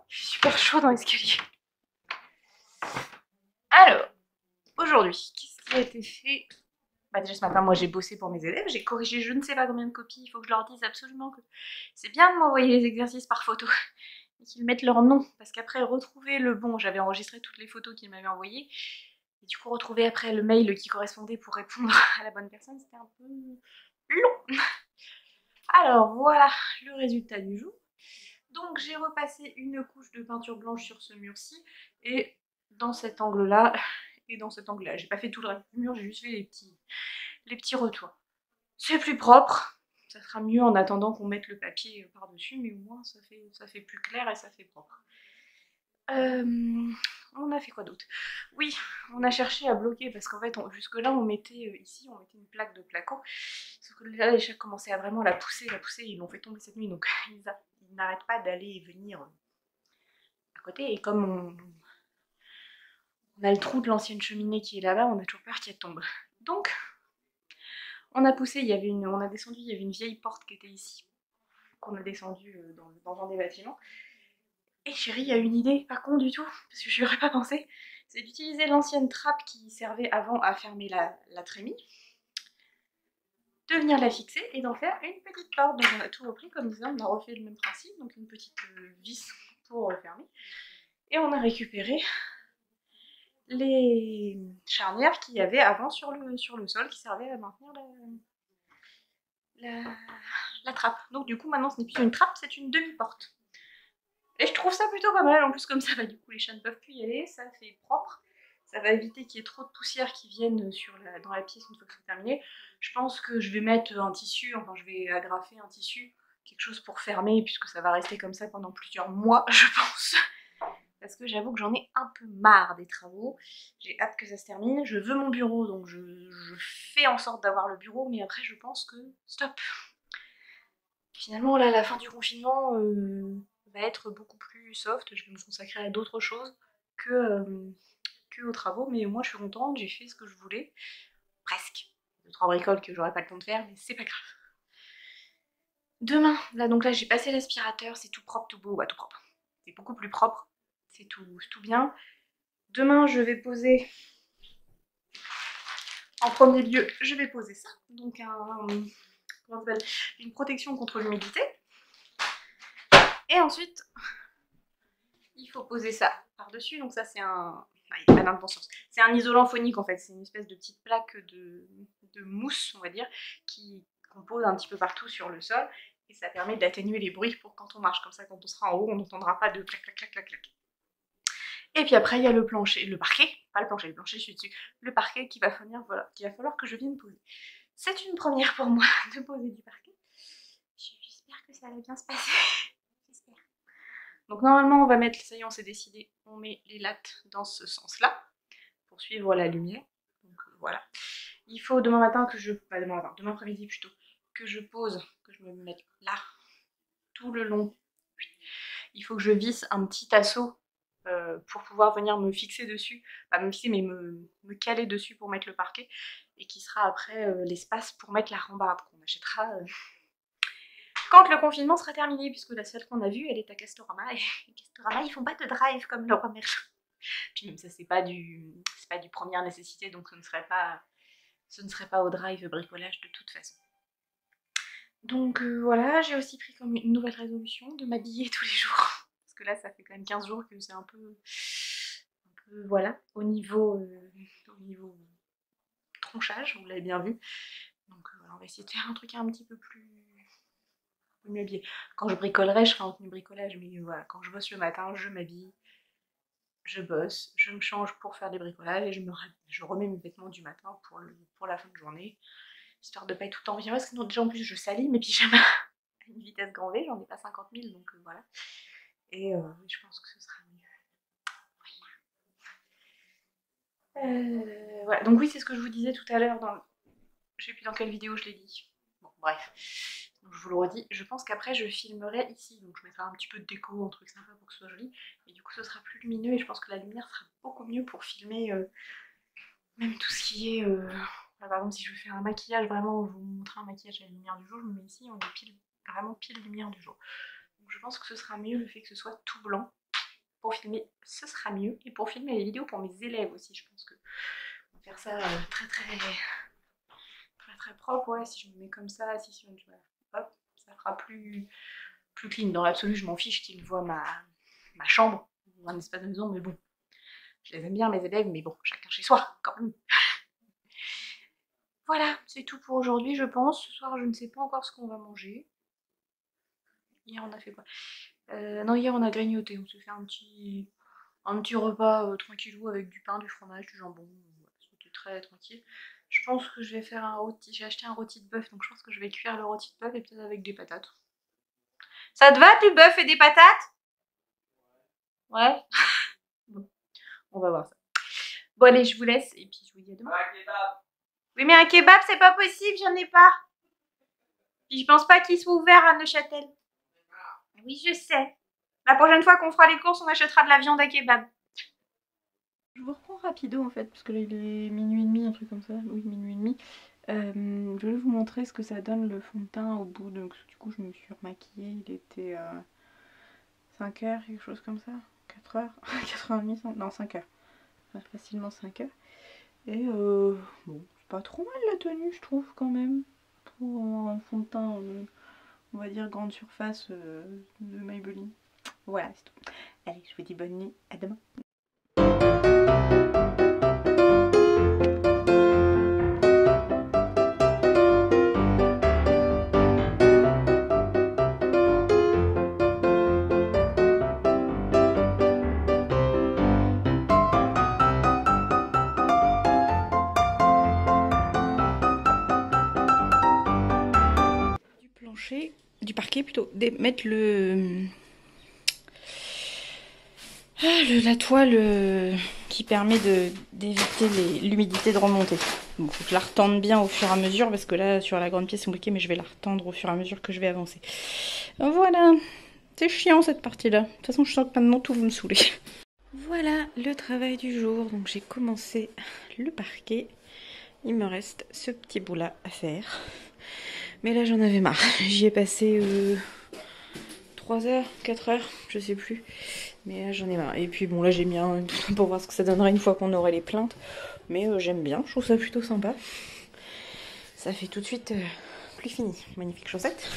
Il fait super chaud dans l'escalier. Alors, aujourd'hui, qu'est-ce qui a été fait? Bah déjà ce matin, moi j'ai bossé pour mes élèves, j'ai corrigé je ne sais pas combien de copies, il faut que je leur dise absolument que c'est bien de m'envoyer les exercices par photo et qu'ils mettent leur nom, parce qu'après retrouver le bon, j'avais enregistré toutes les photos qu'ils m'avaient envoyées, et du coup retrouver après le mail qui correspondait pour répondre à la bonne personne, c'était un peu long. Alors voilà le résultat du jour. Donc j'ai repassé une couche de peinture blanche sur ce mur-ci, et dans cet angle-là, et dans cet angle-là. J'ai pas fait tout le reste du mur, j'ai juste fait les petits retours. C'est plus propre, ça sera mieux en attendant qu'on mette le papier par-dessus, mais au moins ça fait plus clair et ça fait propre. On a fait quoi d'autre? Oui, on a cherché à bloquer, parce qu'en fait, jusque-là, on mettait ici, on mettait une plaque de placo, sauf que là, les chats commençaient à vraiment la pousser, ils l'ont fait tomber cette nuit, donc ils n'arrêtent pas d'aller et venir à côté, et comme on a le trou de l'ancienne cheminée qui est là-bas, on a toujours peur qu'elle tombe. Donc, on a poussé, on a descendu, il y avait une vieille porte qui était ici, qu'on a descendue dans un des bâtiments. Et chérie a une idée, pas con du tout, parce que je n'y aurais pas pensé, c'est d'utiliser l'ancienne trappe qui servait avant à fermer la trémie, de venir la fixer et d'en faire une petite porte. Donc on a tout repris comme ça, on a refait le même principe, donc une petite vis pour fermer. Et on a récupéré les charnières qu'il y avait avant sur le sol qui servaient à maintenir la trappe. Donc du coup maintenant ce n'est plus une trappe, c'est une demi-porte. Et je trouve ça plutôt pas mal, en plus comme ça, bah, du coup les chats ne peuvent plus y aller, ça fait propre, ça va éviter qu'il y ait trop de poussière qui vienne dans la pièce une fois que c'est terminé. Je pense que je vais mettre un tissu, enfin je vais agrafer un tissu, quelque chose pour fermer, puisque ça va rester comme ça pendant plusieurs mois, je pense. Parce que j'avoue que j'en ai un peu marre des travaux, j'ai hâte que ça se termine, je veux mon bureau, donc je fais en sorte d'avoir le bureau, mais après je pense que stop. Finalement là, la fin du confinement va être beaucoup plus soft, je vais me consacrer à d'autres choses que aux travaux, mais moi je suis contente, j'ai fait ce que je voulais, presque. 2-3 bricoles que j'aurais pas le temps de faire, mais c'est pas grave. Demain, donc là j'ai passé l'aspirateur, c'est tout propre, tout beau, tout propre. C'est beaucoup plus propre, c'est tout bien. Demain je vais poser, en premier lieu, je vais poser ça, donc une protection contre l'humidité. Et ensuite, il faut poser ça par-dessus, donc ça c'est un... il n'y a pas dans le bon sens. C'est un isolant phonique en fait, c'est une espèce de petite plaque de mousse, on va dire, qu'on pose un petit peu partout sur le sol, et ça permet d'atténuer les bruits pour quand on marche, comme ça quand on sera en haut, on n'entendra pas de clac clac clac clac clac. Et puis après il y a le plancher, le parquet, pas le plancher je suis dessus, le parquet qui va venir, voilà, qu'il va falloir que je vienne poser. C'est une première pour moi de poser du parquet. J'espère que ça va bien se passer. J'espère. Donc normalement on va mettre, ça y est on s'est décidé, on met les lattes dans ce sens-là, pour suivre la lumière. Donc voilà. Il faut demain matin que je, pas demain matin, demain après-midi plutôt, que je pose, que je me mette là, tout le long. Il faut que je visse un petit asseau pour pouvoir venir me fixer dessus, pas me fixer mais me caler dessus pour mettre le parquet, et qui sera après l'espace pour mettre la rambarde qu'on achètera quand le confinement sera terminé, puisque la seule qu'on a vue, elle est à Castorama, et Castorama, ils font pas de drive comme Leroy Merlin. Puis même ça, c'est pas du première nécessité, donc ce ne serait pas au drive bricolage de toute façon. Donc voilà, j'ai aussi pris comme une nouvelle résolution de m'habiller tous les jours, parce que là, ça fait quand même 15 jours que c'est un peu voilà, au niveau tronchage, vous l'avez bien vu. Donc voilà, on va essayer de faire un truc un petit peu plus mieux habillé. Quand je bricolerai, je ferai en tenue bricolage, mais voilà, quand je bosse le matin, je m'habille, je bosse, je me change pour faire des bricolages et je remets mes vêtements du matin pour la fin de journée, histoire de pas être tout le temps en pyjama, parce que déjà en plus je salis mes pyjamas à une vitesse grand V, j'en ai pas 50 000, donc voilà. Et je pense que ce sera mieux. Voilà. Voilà, donc oui, c'est ce que je vous disais tout à l'heure dans... Je sais plus dans quelle vidéo je l'ai dit. Bon, bref. Donc, je vous le redis, je pense qu'après je filmerai ici, donc je mettrai un petit peu de déco, un truc sympa pour que ce soit joli, et du coup ce sera plus lumineux et je pense que la lumière sera beaucoup mieux pour filmer même tout ce qui est... Là, par exemple si je veux faire un maquillage, vraiment vous montrer un maquillage à la lumière du jour, je me mets ici, on est pile, vraiment pile lumière du jour. Donc je pense que ce sera mieux le fait que ce soit tout blanc. Pour filmer, ce sera mieux. Et pour filmer les vidéos pour mes élèves aussi, je pense que on va faire ça très propre. Ouais, si je me mets comme ça, si hop, ça fera plus clean. Dans l'absolu, je m'en fiche qu'ils voient ma chambre, mon espace de maison, mais bon, je les aime bien mes élèves, mais bon, chacun chez soi quand même. Voilà, c'est tout pour aujourd'hui, je pense. Ce soir, je ne sais pas encore ce qu'on va manger. Hier, on a fait quoi? Non, hier, on a grignoté. On s'est fait un petit repas tranquillou avec du pain, du fromage, du jambon. Voilà, c'était très tranquille. Je pense que je vais faire un rôti. J'ai acheté un rôti de bœuf, donc je pense que je vais cuire le rôti de bœuf et peut-être avec des patates. Ça te va du bœuf et des patates? Ouais. Bon, on va voir ça. Bon allez, je vous laisse et puis je vous dis à demain. Oui mais un kebab c'est pas possible, j'en ai pas. Puis je pense pas qu'il soit ouvert à Neuchâtel. Oui je sais. La prochaine fois qu'on fera les courses, on achètera de la viande à kebab. Je vous reprends rapido en fait, parce que là il est minuit et demi, un truc comme ça. Oui, minuit et demi. Je vais vous montrer ce que ça donne le fond de teint au bout. Donc du coup je me suis remaquillée, il était 5h, quelque chose comme ça. 4h, 4h30, non 5h. Enfin, facilement 5h. Et bon, c'est pas trop mal la tenue je trouve quand même. Pour un fond de teint, on va dire grande surface de Maybelline. Voilà, c'est tout. Allez, je vous dis bonne nuit, à demain. Du parquet plutôt, mettre la toile qui permet d'éviter l'humidité de remonter. Bon, faut que je la retende bien au fur et à mesure parce que là sur la grande pièce c'est compliqué, mais je vais la retendre au fur et à mesure que je vais avancer. Voilà, c'est chiant cette partie là. De toute façon je sens que maintenant tout va me saouler. Voilà le travail du jour, donc j'ai commencé le parquet. Il me reste ce petit bout là à faire. Mais là j'en avais marre. J'y ai passé 3 heures, 4 heures, je sais plus. Mais là j'en ai marre. Et puis bon là j'ai mis un pour voir ce que ça donnerait une fois qu'on aurait les plaintes. Mais j'aime bien, je trouve ça plutôt sympa. Ça fait tout de suite plus fini. Magnifique chaussette.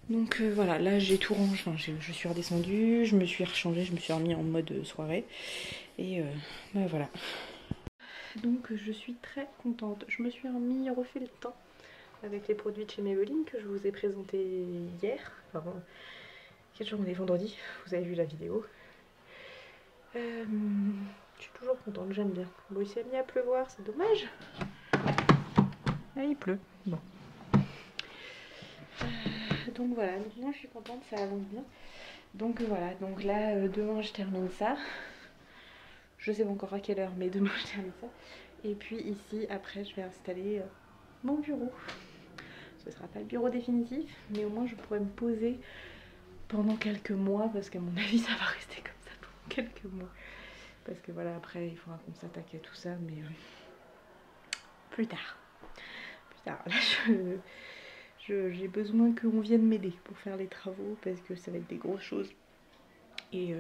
Donc voilà, là j'ai tout rangé. Enfin, je suis redescendue, je me suis rechangée, je me suis remis en mode soirée. Et bah voilà. Donc je suis très contente. Je me suis refait le teint avec les produits de chez Maybelline que je vous ai présenté hier. Enfin, quel jour on est? Vendredi, vous avez vu la vidéo. Je suis toujours contente, j'aime bien. Bon, il s'est mis à pleuvoir, c'est dommage. Ah, il pleut. Bon. Donc voilà, donc moi je suis contente, ça avance bien. Donc voilà, donc là demain je termine ça. Je sais pas encore à quelle heure, mais demain je termine ça. Et puis ici, après je vais installer mon bureau. Ce sera pas le bureau définitif, mais au moins je pourrais me poser pendant quelques mois, parce qu'à mon avis ça va rester comme ça pendant quelques mois. Parce que voilà, après il faudra qu'on s'attaque à tout ça, mais plus tard. Plus tard. Là j'ai besoin qu'on vienne m'aider pour faire les travaux, parce que ça va être des grosses choses. Et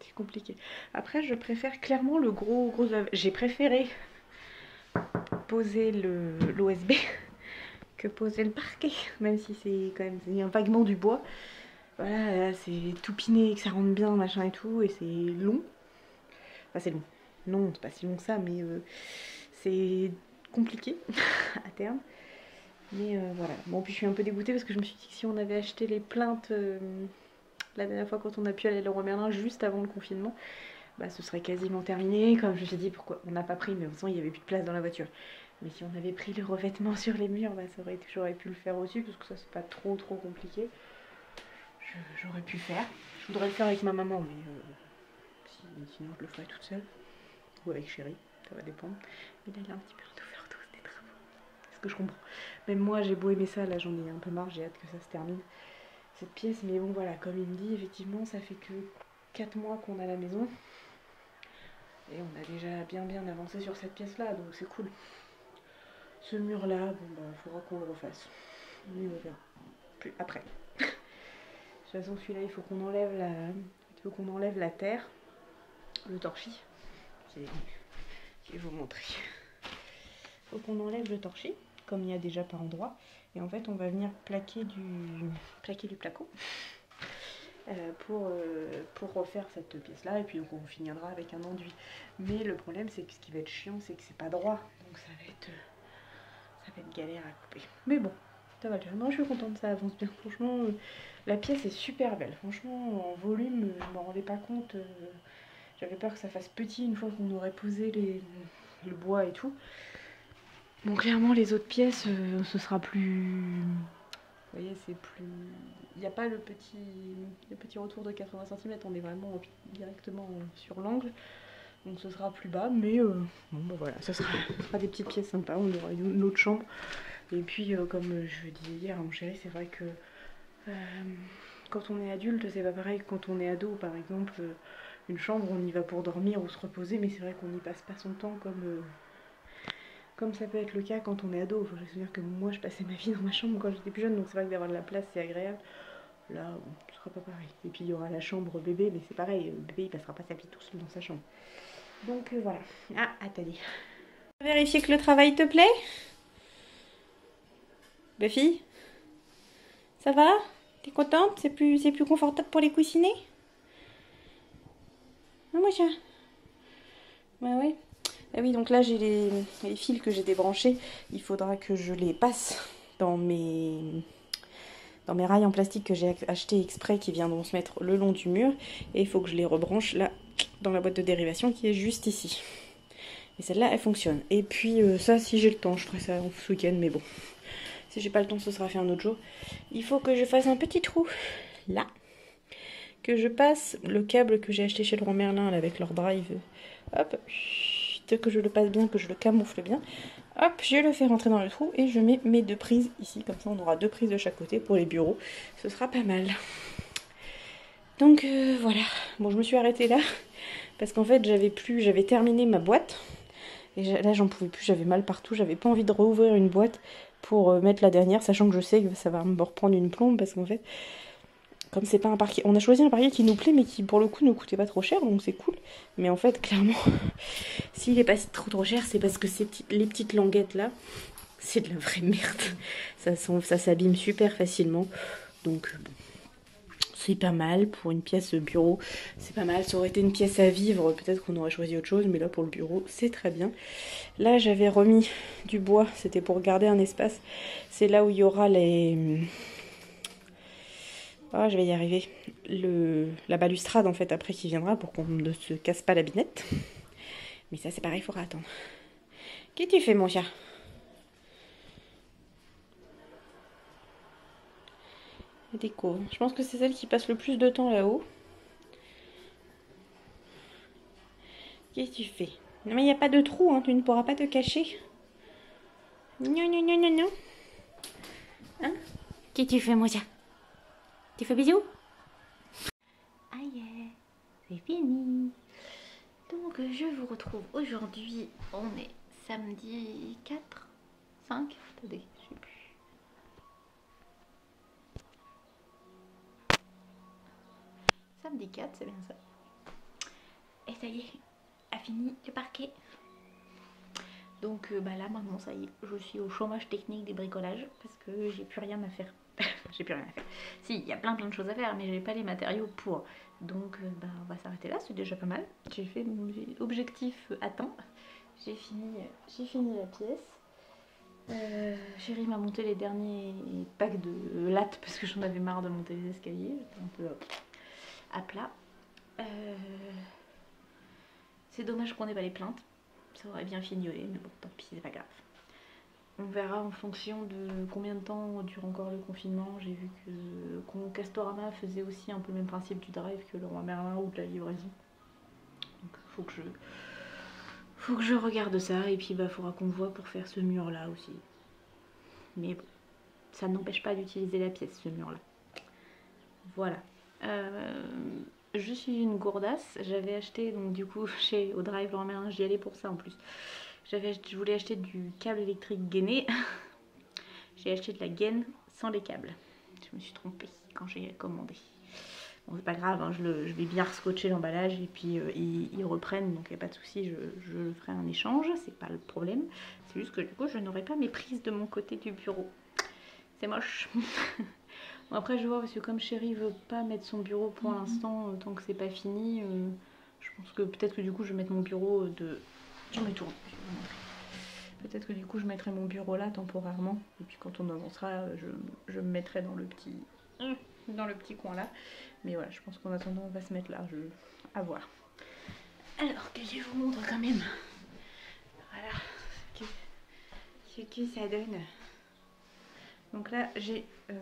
c'est compliqué. Après je préfère clairement le gros j'ai préféré poser l'OSB que poser le parquet, même si c'est quand même un vaguement du bois. Voilà, c'est tout piné, que ça rentre bien, machin et tout, et c'est long. Enfin c'est long. Non, c'est pas si long que ça, mais c'est compliqué à terme. Mais voilà. Bon, puis je suis un peu dégoûtée parce que je me suis dit que si on avait acheté les plaintes la dernière fois quand on a pu aller à Leroy Merlin juste avant le confinement, bah ce serait quasiment terminé. Comme je me suis dit, pourquoi on n'a pas pris, mais de toute façon il n'y avait plus de place dans la voiture. Mais si on avait pris le revêtement sur les murs, bah j'aurais pu le faire aussi, parce que ça c'est pas trop compliqué. J'aurais pu faire. Je voudrais le faire avec ma maman, mais sinon je le ferais toute seule. ou avec Chéri, ça va dépendre. Mais là il a un petit peu d'overdose des travaux, c'est ce que je comprends. Même moi j'ai beau aimer ça, là j'en ai un peu marre, j'ai hâte que ça se termine cette pièce. Mais bon voilà, comme il me dit, effectivement ça fait que 4 mois qu'on a la maison. Et on a déjà bien avancé sur cette pièce là, donc c'est cool. Ce mur là, bon bah faudra qu'on le refasse. Mais on verra. Plus après. De toute façon celui-là il faut qu'on enlève la terre, le torchis. Je vais vous montrer. Il faut qu'on enlève le torchis, comme il y a déjà par endroit. Et en fait on va venir plaquer du placo. Pour refaire cette pièce là, et puis donc on finira avec un enduit. Mais le problème c'est que ce qui va être chiant c'est que c'est pas droit, donc ça va être galère à couper. Mais bon, ça va le faire. Moi je suis contente, ça avance bien. Franchement, la pièce est super belle. Franchement, en volume, je m'en rendais pas compte. J'avais peur que ça fasse petit une fois qu'on aurait posé le bois et tout. Bon, clairement les autres pièces, ce sera plus... Vous voyez, c'est plus... Il n'y a pas le petit retour de 80 cm, on est vraiment directement sur l'angle. Donc ce sera plus bas, mais bon bah voilà, ça sera des petites pièces sympas, on aura une autre chambre. Et puis comme je disais hier à mon chéri, c'est vrai que quand on est adulte, c'est pas pareil que quand on est ado. Par exemple, une chambre, on y va pour dormir ou se reposer, mais c'est vrai qu'on n'y passe pas son temps comme ça peut être le cas quand on est ado. Faut se souvenir que moi je passais ma vie dans ma chambre quand j'étais plus jeune, donc c'est vrai que d'avoir de la place c'est agréable. Là, bon, ce sera pas pareil. Et puis il y aura la chambre bébé, mais c'est pareil, le bébé il passera pas sa vie tout seul dans sa chambre. Donc voilà. Ah, attendez. Vérifier que le travail te plaît, Buffy? Ça va? T'es contente? C'est plus confortable pour les coussinets? Ah moi tiens. Ouais ouais. Ah oui, donc là j'ai les fils que j'ai débranchés. Il faudra que je les passe dans mes rails en plastique que j'ai acheté exprès, qui viendront se mettre le long du mur. Et il faut que je les rebranche là dans la boîte de dérivation qui est juste ici. Et celle-là elle fonctionne. Et puis ça, si j'ai le temps, je ferai ça ce week-end, mais bon, si j'ai pas le temps ce sera fait un autre jour. Il faut que je fasse un petit trou là, que je passe le câble que j'ai acheté chez Leroy Merlin là, avec leur drive. Hop, que je le passe bien, que je le camoufle bien. Hop, je le fais rentrer dans le trou et je mets mes 2 prises ici. Comme ça, on aura 2 prises de chaque côté pour les bureaux. Ce sera pas mal. Donc voilà. Bon, je me suis arrêtée là parce qu'en fait, j'avais terminé ma boîte. Et là, j'en pouvais plus, j'avais mal partout. J'avais pas envie de rouvrir une boîte pour mettre la dernière, sachant que je sais que ça va me reprendre une plombe parce qu'en fait, comme c'est pas un parquet, on a choisi un parquet qui nous plaît mais qui pour le coup ne coûtait pas trop cher, donc c'est cool. Mais en fait clairement s'il est pas trop cher, c'est parce que les petites languettes là, c'est de la vraie merde. Ça s'abîme super facilement, donc bon, c'est pas mal pour une pièce bureau, c'est pas mal. Ça aurait été une pièce à vivre, peut-être qu'on aurait choisi autre chose, mais là pour le bureau c'est très bien. Là j'avais remis du bois, c'était pour garder un espace. C'est là où il y aura les... Oh, je vais y arriver. La balustrade en fait après qui viendra pour qu'on ne se casse pas la binette. Mais ça c'est pareil, il faudra attendre. Qu'est-ce que tu fais mon chat? La déco. Je pense que c'est celle qui passe le plus de temps là-haut. Qu'est-ce que tu fais? Non mais il n'y a pas de trou, hein, tu ne pourras pas te cacher. Non, non, non, non, non. Hein? Qu'est-ce que tu fais mon chat? Tu fais bisous? Aïe, c'est fini. Donc je vous retrouve aujourd'hui, on est samedi 4, 5, attendez, je sais plus. Samedi 4, c'est bien ça. Et ça y est, a fini le parquet. Donc bah là maintenant ça y est, je suis au chômage technique des bricolages parce que j'ai plus rien à faire. J'ai plus rien à faire. Si, il y a plein de choses à faire, mais j'ai pas les matériaux pour. Donc bah, on va s'arrêter là, c'est déjà pas mal. J'ai fait mon objectif atteint. J'ai fini la pièce. Chéri m'a monté les derniers packs de lattes parce que j'en avais marre de monter les escaliers. J'étais un peu à plat. C'est dommage qu'on n'ait pas les plaintes. Ça aurait bien fignolé, mais bon, tant pis, c'est pas grave. On verra en fonction de combien de temps dure encore le confinement. J'ai vu que Castorama faisait aussi un peu le même principe du drive que Leroy Merlin ou de la livraison. Donc il faut que Faut que je regarde ça et puis bah faudra qu'on voit pour faire ce mur là aussi. Mais bon, ça n'empêche pas d'utiliser la pièce, ce mur là. Voilà. Je suis une gourdasse. J'avais acheté donc du coup chez au Drive Leroy Merlin, j'y allais pour ça en plus. Je voulais acheter du câble électrique gainé. J'ai acheté de la gaine sans les câbles. Je me suis trompée quand j'ai commandé. Bon, c'est pas grave, hein, je vais bien rescotcher l'emballage et puis ils reprennent, donc il n'y a pas de souci, je ferai un échange, c'est pas le problème. C'est juste que du coup, je n'aurai pas mes prises de mon côté du bureau. C'est moche. Bon, après, je vois, parce que comme chérie veut pas mettre son bureau pour l'instant, tant que c'est pas fini, je pense que peut-être que du coup, je vais mettre mon bureau de... Je me tourne. Peut-être que du coup, je mettrai mon bureau là temporairement, et puis quand on avancera, je me mettrai dans le petit coin là. Mais voilà, je pense qu'en attendant, on va se mettre là, à voir. Alors que je vous montre quand même. Voilà ce que ça donne. Donc là, en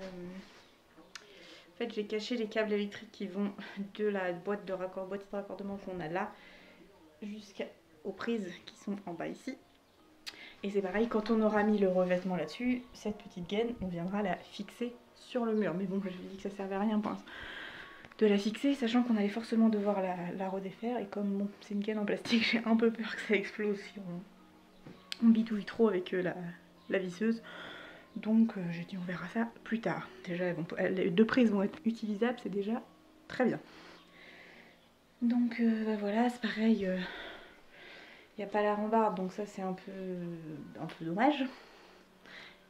fait, j'ai caché les câbles électriques qui vont de la boîte de raccordement qu'on a là jusqu'aux prises qui sont en bas ici. Et c'est pareil, quand on aura mis le revêtement là-dessus, cette petite gaine, on viendra la fixer sur le mur. Mais bon, je lui ai dit que ça servait à rien de la fixer, sachant qu'on allait forcément devoir la redéfaire. Et comme bon, c'est une gaine en plastique, j'ai un peu peur que ça explose si on bidouille trop avec la visseuse. Donc j'ai dit on verra ça plus tard. Déjà les deux prises vont être utilisables, c'est déjà très bien. Donc bah voilà, c'est pareil, il n'y a pas la rambarde, donc ça c'est un peu dommage.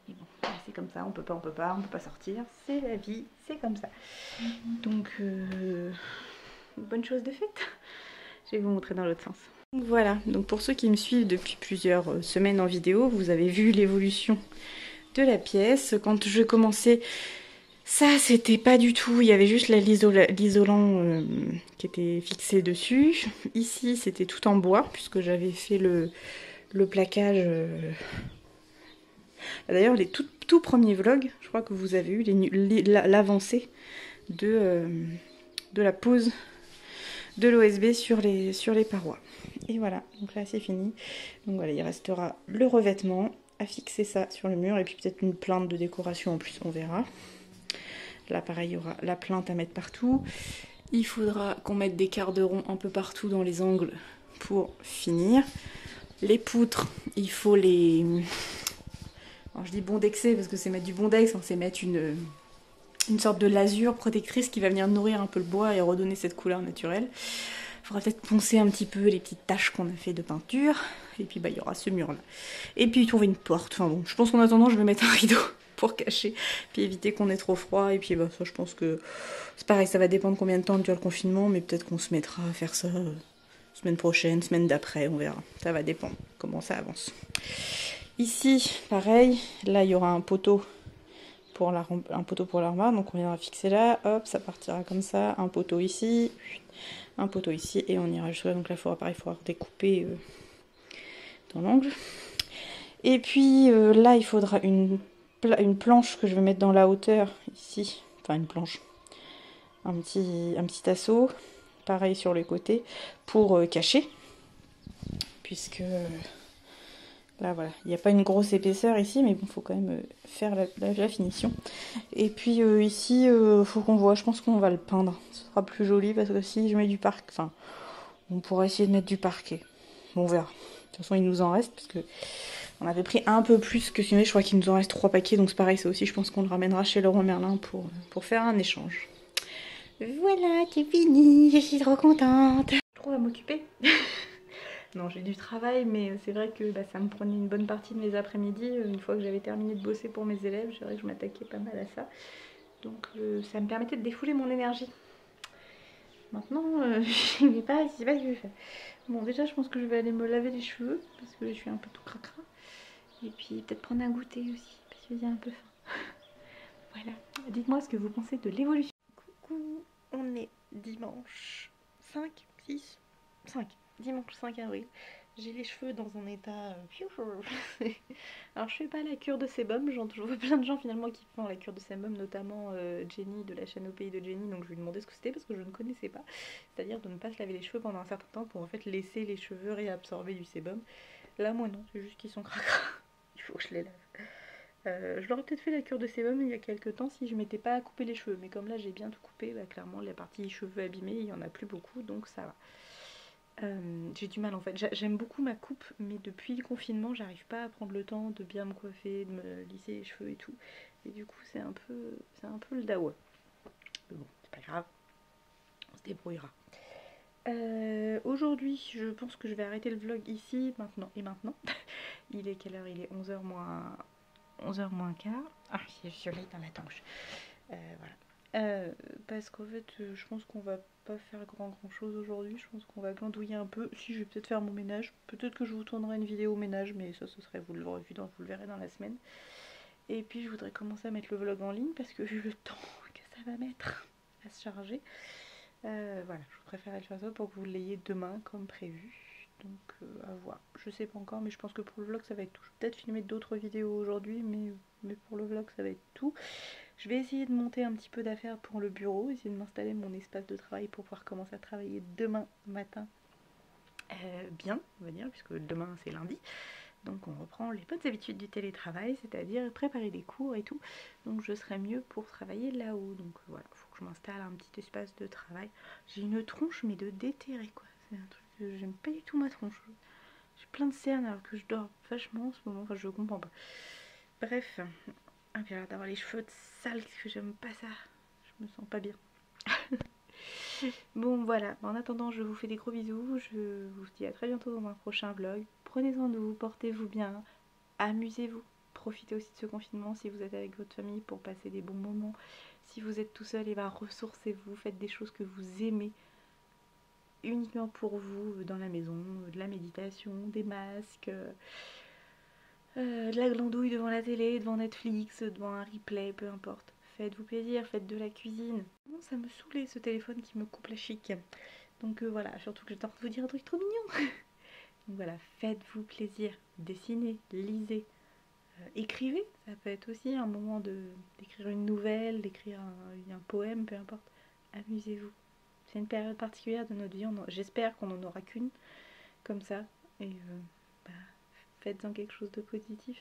Mais bon, c'est comme ça, on peut pas sortir, c'est la vie, c'est comme ça. Donc bonne chose de faite. Je vais vous montrer dans l'autre sens. Donc voilà, donc pour ceux qui me suivent depuis plusieurs semaines en vidéo, vous avez vu l'évolution de la pièce. Quand je commençais, ça c'était pas du tout, il y avait juste l'isolant qui était fixé dessus. Ici c'était tout en bois puisque j'avais fait le plaquage. D'ailleurs les tout premiers vlogs, je crois que vous avez eu l'avancée de la pose de l'OSB sur les parois. Et voilà, donc là c'est fini. Donc voilà, il restera le revêtement à fixer ça sur le mur et puis peut-être une plinthe de décoration en plus, on verra. Là pareil, il y aura la plinthe à mettre partout. Il faudra qu'on mette des quarts de rond un peu partout dans les angles pour finir. Les poutres, il faut les... Alors je dis bondexer parce que c'est mettre du bondex, hein, c'est mettre une sorte de lasure protectrice qui va venir nourrir un peu le bois et redonner cette couleur naturelle. Il faudra peut-être poncer un petit peu les petites taches qu'on a fait de peinture. Et puis bah il y aura ce mur là. Et puis trouver une porte. Enfin bon, je pense qu'en attendant je vais mettre un rideau pour cacher. Puis éviter qu'on ait trop froid. Et puis bah ça je pense que c'est pareil, ça va dépendre combien de temps dure le confinement. Mais peut-être qu'on se mettra à faire ça semaine prochaine, semaine d'après, on verra. Ça va dépendre comment ça avance. Ici, pareil, là il y aura un poteau pour l'armoire, donc on viendra fixer là, hop, ça partira comme ça, un poteau ici, et on ira jusque là. Donc là, il faudra découper dans l'angle. Et puis là, il faudra une planche que je vais mettre dans la hauteur, ici, enfin une planche, un petit assaut, pareil sur les côtés, pour cacher, puisque... Là voilà, il n'y a pas une grosse épaisseur ici, mais bon, il faut quand même faire la finition. Et puis ici, faut qu'on voit, je pense qu'on va le peindre. Ce sera plus joli parce que si je mets du parquet, enfin, on pourra essayer de mettre du parquet. Bon, on verra. De toute façon, il nous en reste parce que on avait pris un peu plus que sinon, je crois qu'il nous en reste 3 paquets. Donc c'est pareil, ça aussi, je pense qu'on le ramènera chez Leroy Merlin pour faire un échange. Voilà, c'est fini, je suis trop contente. Je trouve à m'occuper. Non, j'ai du travail, mais c'est vrai que ça me prenait une bonne partie de mes après-midi. Une fois que j'avais terminé de bosser pour mes élèves, c'est vrai que je m'attaquais pas mal à ça. Donc ça me permettait de défouler mon énergie. Maintenant, je sais pas ce que je vais faire. Bon, déjà, je pense que je vais aller me laver les cheveux, parce que je suis un peu tout cracra. Et puis peut-être prendre un goûter aussi, parce que j'ai un peu faim. Voilà. Dites-moi ce que vous pensez de l'évolution. Coucou, on est dimanche 5, 6, 5. Dimanche 5 avril. J'ai les cheveux dans un état... Alors je fais pas la cure de sébum, je vois plein de gens finalement qui font la cure de sébum, notamment Jenny de la chaîne Au Pays de Jenny, donc je lui ai demandé ce que c'était parce que je ne connaissais pas. C'est-à-dire de ne pas se laver les cheveux pendant un certain temps pour en fait laisser les cheveux réabsorber du sébum. Là moi non, c'est juste qu'ils sont cracra, il faut que je les lave. Je l'aurais peut-être fait la cure de sébum il y a quelques temps si je m'étais pas coupé les cheveux, mais comme là j'ai bien tout coupé, bah, clairement la partie cheveux abîmés il y en a plus beaucoup, donc ça va. J'ai du mal en fait, j'aime beaucoup ma coupe, mais depuis le confinement j'arrive pas à prendre le temps de bien me coiffer, de me lisser les cheveux et tout, et du coup c'est un peu le dawa. Mais bon, c'est pas grave, on se débrouillera. Aujourd'hui je pense que je vais arrêter le vlog ici, maintenant. Il est quelle heure? Il est 11h moins quart. Ah, il y a le soleil dans la tanche. Voilà. Parce qu'en fait, je pense qu'on va pas faire grand chose aujourd'hui. Je pense qu'on va glandouiller un peu. Si, je vais peut-être faire mon ménage. Peut-être que je vous tournerai une vidéo ménage, mais ça, ce serait, vous le verrez dans la semaine. Et puis, je voudrais commencer à mettre le vlog en ligne parce que vu le temps que ça va mettre à se charger, voilà, je préférais le faire ça pour que vous l'ayez demain comme prévu. Donc, à voir. Je sais pas encore, mais je pense que pour le vlog, ça va être tout. Je vais peut-être filmer d'autres vidéos aujourd'hui, mais pour le vlog, ça va être tout. Je vais essayer de monter un petit peu d'affaires pour le bureau, essayer de m'installer mon espace de travail pour pouvoir commencer à travailler demain matin bien, on va dire, puisque demain c'est lundi. Donc on reprend les bonnes habitudes du télétravail, c'est-à-dire préparer des cours et tout. Donc je serai mieux pour travailler là-haut. Donc voilà, il faut que je m'installe un petit espace de travail. J'ai une tronche mais de déterré quoi. C'est un truc que j'aime pas du tout ma tronche. J'ai plein de cernes alors que je dors vachement en ce moment, enfin je comprends pas. Bref, ah, puis alors d'avoir les cheveux sales, que j'aime pas ça. Je me sens pas bien. Bon voilà, en attendant je vous fais des gros bisous. Je vous dis à très bientôt dans un prochain vlog. Prenez soin de vous, portez-vous bien, amusez-vous. Profitez aussi de ce confinement si vous êtes avec votre famille pour passer des bons moments. Si vous êtes tout seul, et ben ressourcez-vous, faites des choses que vous aimez uniquement pour vous dans la maison, de la méditation, des masques, de la glandouille devant la télé, devant Netflix, devant un replay, peu importe. Faites-vous plaisir, faites de la cuisine. Bon, ça me saoulait ce téléphone qui me coupe la chic. Donc voilà, surtout que j'étais en train de vous dire un truc trop mignon. Donc voilà, faites-vous plaisir, dessinez, lisez, écrivez. Ça peut être aussi un moment d'écrire une nouvelle, d'écrire un poème, peu importe. Amusez-vous. C'est une période particulière de notre vie, j'espère qu'on n'en aura qu'une comme ça. Et bah, faites-en quelque chose de positif.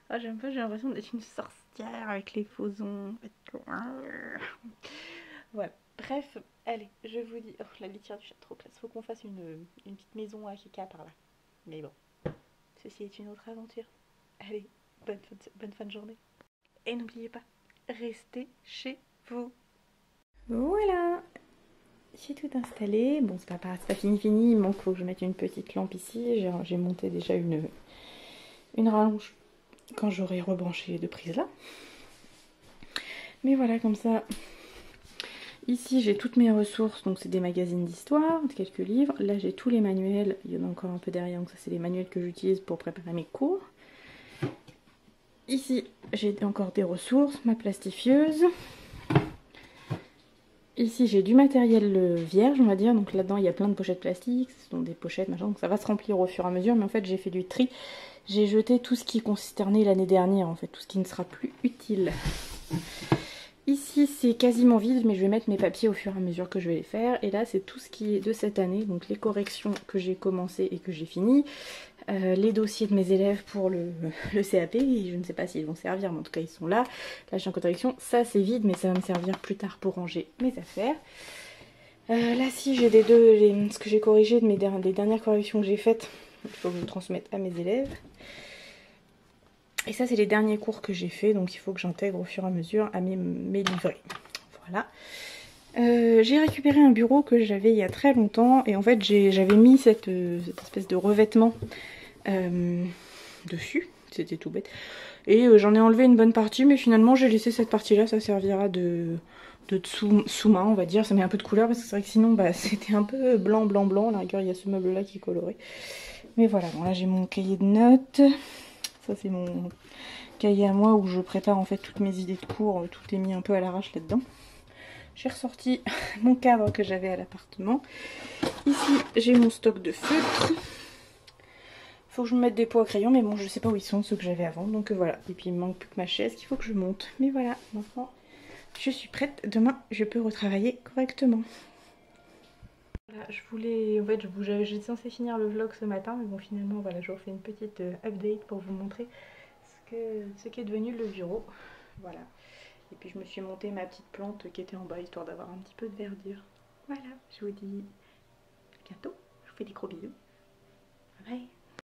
Ah, j'aime pas, j'ai l'impression d'être une sorcière avec les faux ongles. Voilà. Bref, allez, je vous dis... Oh, la litière du chat, trop classe. Faut qu'on fasse une petite maison à Kika par là. Mais bon, ceci est une autre aventure. Allez, bonne fin de journée. Et n'oubliez pas, restez chez vous. Voilà, j'ai tout installé. Bon, c'est pas fini. Il manque, faut que je mette une petite lampe ici. J'ai monté déjà une rallonge quand j'aurai rebranché les deux prises là. Mais voilà, comme ça. Ici, j'ai toutes mes ressources. Donc, c'est des magazines d'histoire, quelques livres. Là, j'ai tous les manuels. Il y en a encore un peu derrière. Donc, ça, c'est les manuels que j'utilise pour préparer mes cours. Ici, j'ai encore des ressources. Ma plastifieuse. Ici, j'ai du matériel vierge, on va dire. Donc là-dedans, il y a plein de pochettes plastiques. Ce sont des pochettes, machin. Donc ça va se remplir au fur et à mesure. Mais en fait, j'ai fait du tri. J'ai jeté tout ce qui concernait l'année dernière, en fait. Tout ce qui ne sera plus utile. Ici, c'est quasiment vide, mais je vais mettre mes papiers au fur et à mesure que je vais les faire. Et là, c'est tout ce qui est de cette année. Donc les corrections que j'ai commencées et que j'ai finies. Les dossiers de mes élèves pour le CAP, je ne sais pas s'ils vont servir, mais en tout cas ils sont là. Là je suis en correction, ça c'est vide, mais ça va me servir plus tard pour ranger mes affaires. Là si j'ai ce que j'ai corrigé des dernières corrections que j'ai faites, il faut que je transmette à mes élèves. Et ça c'est les derniers cours que j'ai fait, donc il faut que j'intègre au fur et à mesure à mes livrets. Voilà. J'ai récupéré un bureau que j'avais il y a très longtemps et en fait j'avais mis cette espèce de revêtement dessus, c'était tout bête, et j'en ai enlevé une bonne partie, mais finalement j'ai laissé cette partie là, ça servira de sous-main on va dire. Ça met un peu de couleur parce que c'est vrai que sinon bah, c'était un peu blanc, à la rigueur il y a ce meuble là qui est coloré, mais voilà. Bon, là j'ai mon cahier de notes, ça c'est mon cahier à moi où je prépare en fait toutes mes idées de cours, tout est mis un peu à l'arrache là-dedans. J'ai ressorti mon cadre que j'avais à l'appartement. Ici, j'ai mon stock de feutres. Faut que je me mette des pots à crayon, mais bon, je sais pas où ils sont, ceux que j'avais avant. Donc voilà. Et puis il me manque plus que ma chaise qu'il faut que je monte. Mais voilà, maintenant, je suis prête. Demain, je peux retravailler correctement. Voilà, en fait, j'étais censée finir le vlog ce matin, mais bon, finalement, voilà, je vous refais une petite update pour vous montrer ce qu'est devenu le bureau. Voilà. Et puis je me suis monté ma petite plante qui était en bas, histoire d'avoir un petit peu de verdure. Voilà, je vous dis à bientôt. Je vous fais des gros bisous.